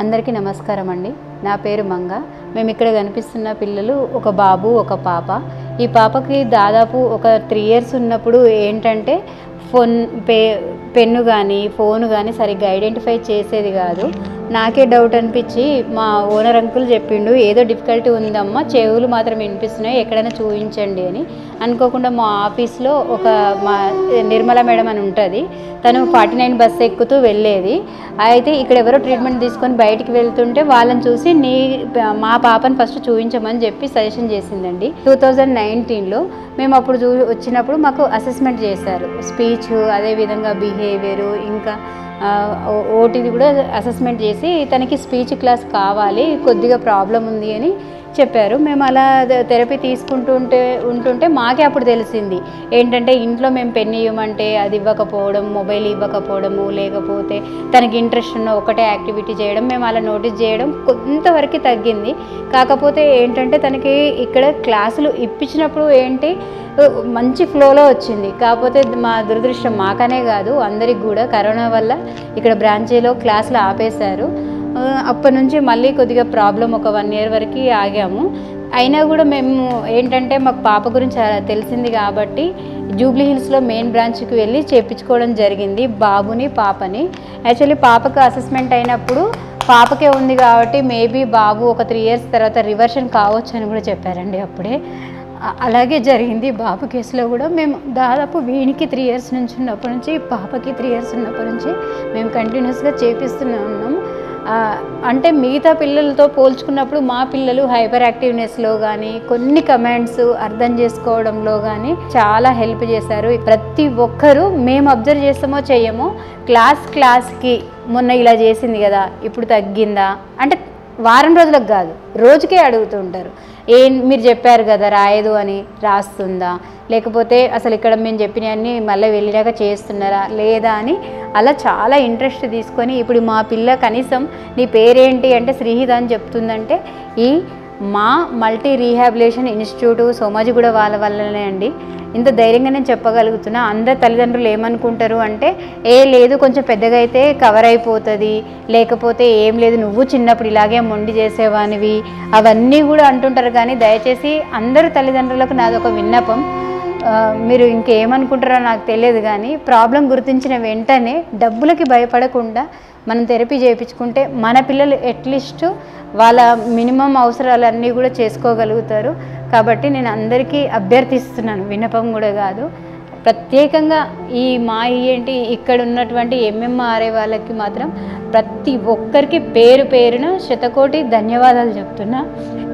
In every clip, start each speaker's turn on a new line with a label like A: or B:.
A: అందరికీ నమస్కారం అండి. నా పేరు మంగ. మేము ఇక్కడ కనిపిస్తున్న పిల్లలు ఒక బాబు ఒక పాప. ఈ పాపకి దాదాపు ఒక 3 ఇయర్స్ ఉన్నప్పుడు ఏంటంటే పెన్ను కానీ ఫోన్ కానీ సరిగ్గా ఐడెంటిఫై చేసేది కాదు. నాకే డౌట్ అనిపించి మా ఓనర్ అంకుల్ చెప్పిండు, ఏదో డిఫికల్టీ ఉందమ్మా, చెవులు మాత్రం వినిపిస్తున్నాయి, ఎక్కడైనా చూపించండి అని. అనుకోకుండా మా ఆఫీస్లో మా నిర్మల మేడం అని ఉంటుంది, తను 49 బస్సు ఎక్కుతూ వెళ్ళేది. అయితే ఇక్కడ ఎవరో ట్రీట్మెంట్ తీసుకొని బయటికి వెళ్తుంటే వాళ్ళని చూసి మా పాపని ఫస్ట్ చూపించమని చెప్పి సజెషన్ చేసిందండి. 2019లో మేము అప్పుడు వచ్చినప్పుడు మాకు అసెస్మెంట్ చేశారు, స్పీచ్, అదేవిధంగా బిహేవియరు, ఇంకా ఓటీది కూడా అసెస్మెంట్ చేసి తనకి స్పీచ్ క్లాస్ కావాలి, కొద్దిగా ప్రాబ్లం ఉంది అని చెప్పారు. మేము అలా థెరపీ ఉంటుంటే మాకే అప్పుడు తెలిసింది ఏంటంటే, ఇంట్లో మేము పెన్ ఇవ్వమంటే అది ఇవ్వకపోవడం, మొబైల్ ఇవ్వకపోవడము, లేకపోతే తనకి ఇంట్రెస్ట్ ఉన్న ఒకటే యాక్టివిటీ చేయడం, మేము అలా నోటీస్ చేయడం కొంతవరకు తగ్గింది. కాకపోతే ఏంటంటే తనకి ఇక్కడ క్లాసులు ఇప్పించినప్పుడు మంచి ఫ్లోలో వచ్చింది. కాకపోతే మా దురదృష్టం, మాకనే కాదు అందరికి కూడా, కరోనా వల్ల ఇక్కడ బ్రాంచీలో క్లాసులు ఆపేశారు. అప్పటి నుంచి మళ్ళీ కొద్దిగా ప్రాబ్లం ఒక 1 ఇయర్ వరకు ఆగాము. అయినా కూడా మేము ఏంటంటే మాకు పాప గురించి తెలిసింది కాబట్టి జూబ్లీ హిల్స్లో మెయిన్ బ్రాంచ్కి వెళ్ళి చేయించుకోవడం జరిగింది, బాబుని పాపని. యాక్చువల్లీ పాపకు అసెస్మెంట్ అయినప్పుడు పాపకే ఉంది కాబట్టి మేబీ బాబు ఒక 3 ఇయర్స్ తర్వాత రివర్షన్ కావచ్చు అని కూడా చెప్పారండి. అప్పుడే అలాగే జరిగింది. బాబు కేసులో కూడా మేము దాదాపు వీనికి 3 ఇయర్స్ నుంచి ఉన్నప్పటి నుంచి, పాపకి 3 ఇయర్స్ ఉన్నప్పటి నుంచి మేము కంటిన్యూస్గా చేపిస్తూనే ఉన్నాము. అంటే మిగతా పిల్లలతో పోల్చుకున్నప్పుడు మా పిల్లలు హైపర్ యాక్టివ్నెస్లో కానీ, కొన్ని కమాండ్స్ అర్థం చేసుకోవడంలో కానీ చాలా హెల్ప్ చేశారు. ప్రతి ఒక్కరూ మేము అబ్జర్వ్ చేస్తామో చెయ్యమో క్లాస్కి మొన్న ఇలా చేసింది కదా, ఇప్పుడు తగ్గిందా అంటే వారం రోజులకు కాదు, రోజుకే అడుగుతూ ఉంటారు. మీరు చెప్పారు కదా రాయదు అని, రాస్తుందా, లేకపోతే అసలు ఇక్కడ మేము చెప్పినవన్నీ మళ్ళీ వెళ్ళినాక చేస్తున్నారా లేదా అని అలా చాలా ఇంట్రెస్ట్ తీసుకొని, ఇప్పుడు మా పిల్ల కనీసం నీ పేరేంటి అంటే శ్రీహిత అని చెప్తుందంటే ఈ మా మల్టీ రీహాబిలిటేషన్ ఇన్స్టిట్యూట్ సోమాజిగూడ వాళ్ళ వల్లనే అండి ఇంత ధైర్యంగా నేను చెప్పగలుగుతున్నా. అందరు తల్లిదండ్రులు ఏమనుకుంటారు అంటే, లేదు కొంచెం పెద్దగా అయితే కవర్ అయిపోతుంది, లేకపోతే ఏం లేదు నువ్వు చిన్నప్పుడు ఇలాగే మొండి చేసేవానివి, అవన్నీ కూడా అంటుంటారు. కానీ దయచేసి అందరు తల్లిదండ్రులకు నాదొక విన్నపం, మీరు ఇంకేమనుకుంటారో నాకు తెలియదు కానీ ప్రాబ్లం గుర్తించిన వెంటనే డబ్బులకి భయపడకుండా మనం థెరపీ చేయించుకుంటే మన పిల్లలు అట్లీస్ట్ వాళ్ళ మినిమం అవసరాలన్నీ కూడా చేసుకోగలుగుతారు. కాబట్టి నేను అందరికీ అభ్యర్థిస్తున్నాను, విన్నపం కూడా కాదు, ప్రత్యేకంగా ఈ మా ఏంటి ఇక్కడ ఉన్నటువంటి ఎంఎంఆర్ఐ వాళ్ళకి మాత్రం ప్రతి ఒక్కరికి పేరు పేరున శతకోటి ధన్యవాదాలు చెప్తున్నా.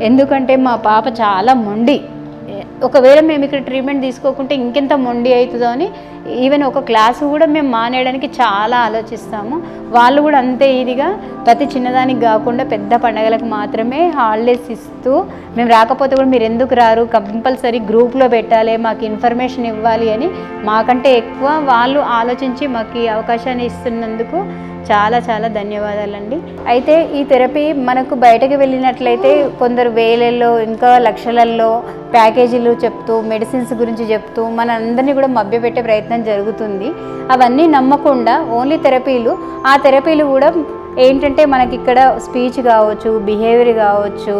A: ఎందుకంటే మా పాప చాలా మొండి, ఒకవేళ మేము ఇక్కడ ట్రీట్మెంట్ తీసుకోకుంటే ఇంకెంత మొండి అవుతుందో అని ఈవెన్ ఒక క్లాసు కూడా మేము మానేయడానికి చాలా ఆలోచిస్తాము. వాళ్ళు కూడా అంతే ఇదిగా ప్రతి చిన్నదానికి కాకుండా పెద్ద పండగలకు మాత్రమే హాలిడేస్ ఇస్తూ, మేము రాకపోతే కూడా మీరు ఎందుకు రారు, కంపల్సరీ గ్రూప్లో పెట్టాలి, మాకు ఇన్ఫర్మేషన్ ఇవ్వాలి అని మాకంటే ఎక్కువ వాళ్ళు ఆలోచించి మాకు ఈ అవకాశాన్ని ఇస్తున్నందుకు చాలా చాలా ధన్యవాదాలండి. అయితే ఈ థెరపీ మనకు బయటకు వెళ్ళినట్లయితే కొందరు వేలల్లో ఇంకా లక్షలల్లో ప్యాకేజీలు చెప్తూ, మెడిసిన్స్ గురించి చెప్తూ మన అందరినీ కూడా మభ్యపెట్టే ప్రయత్నం జరుగుతుంది. అవన్నీ నమ్మకుండా ఓన్లీ థెరపీలు, ఆ థెరపీలు కూడా ఏంటంటే మనకి ఇక్కడ స్పీచ్ కావచ్చు, బిహేవియర్ కావచ్చు,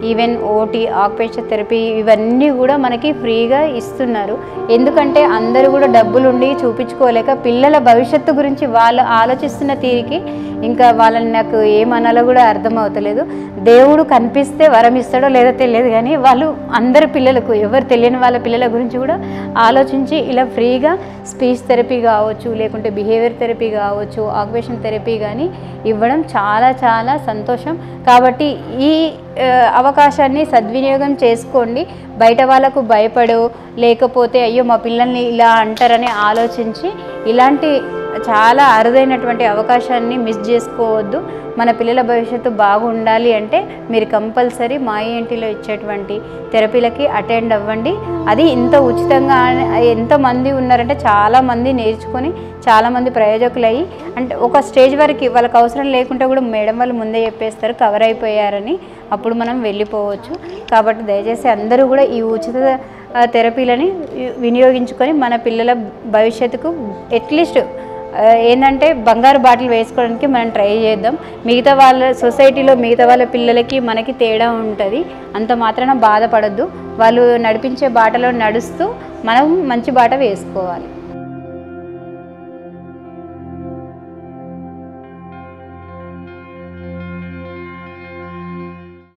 A: ఈవెన్ ఓటీ, ఆక్యుపేషన్ థెరపీ, ఇవన్నీ కూడా మనకి ఫ్రీగా ఇస్తున్నారు. ఎందుకంటే అందరూ కూడా డబ్బులుండి చూపించుకోలేక పిల్లల భవిష్యత్తు గురించి వాళ్ళు ఆలోచిస్తున్న తీరికి ఇంకా వాళ్ళని నాకు ఏమనాలో కూడా అర్థమవుతలేదు. దేవుడు కనిపిస్తే వరం ఇస్తాడో లేదో తెలియదు కానీ వాళ్ళు అందరి పిల్లలకు, ఎవరు తెలియని వాళ్ళ పిల్లల గురించి కూడా ఆలోచించి ఇలా ఫ్రీగా స్పీచ్ థెరపీ కావచ్చు, లేకుంటే బిహేవియర్ థెరపీ కావచ్చు, ఆక్యుపేషన్ థెరపీ కానీ ఇవ్వడం చాలా చాలా సంతోషం. కాబట్టి ఈ అవకాశాన్ని సద్వినియోగం చేసుకోండి. బయట వాళ్ళకు భయపడో, లేకపోతే అయ్యో మా పిల్లల్ని ఇలా అంటారని ఆలోచించి ఇలాంటి చాలా అరుదైనటువంటి అవకాశాన్ని మిస్ చేసుకోవద్దు. మన పిల్లల భవిష్యత్తు బాగుండాలి అంటే మీరు కంపల్సరీ మా ఇంటిలో ఇచ్చేటువంటి థెరపీలకి అటెండ్ అవ్వండి. అది ఇంత ఉచితంగా ఎంతమంది ఉన్నారంటే చాలామంది నేర్చుకొని చాలామంది ప్రయోజకులు అయ్యి, అంటే ఒక స్టేజ్ వరకు వాళ్ళకి అవసరం లేకుండా కూడా మేడం వాళ్ళు ముందే చెప్పేస్తారు కవర్ అయిపోయారని, అప్పుడు మనం వెళ్ళిపోవచ్చు. కాబట్టి దయచేసి అందరూ కూడా ఈ ఉచిత థెరపీలని వినియోగించుకొని మన పిల్లల భవిష్యత్తుకు అట్లీస్ట్ ఏంటంటే బంగారు బాటలు వేసుకోవడానికి మనం ట్రై చేద్దాం. మిగతా వాళ్ళ సొసైటీలో మిగతా వాళ్ళ పిల్లలకి మనకి తేడా ఉంటుంది. అంత మాత్రాన బాధపడద్దు. వాళ్ళు నడిపించే బాటలో నడుస్తూ మనం మంచి బాట వేసుకోవాలి.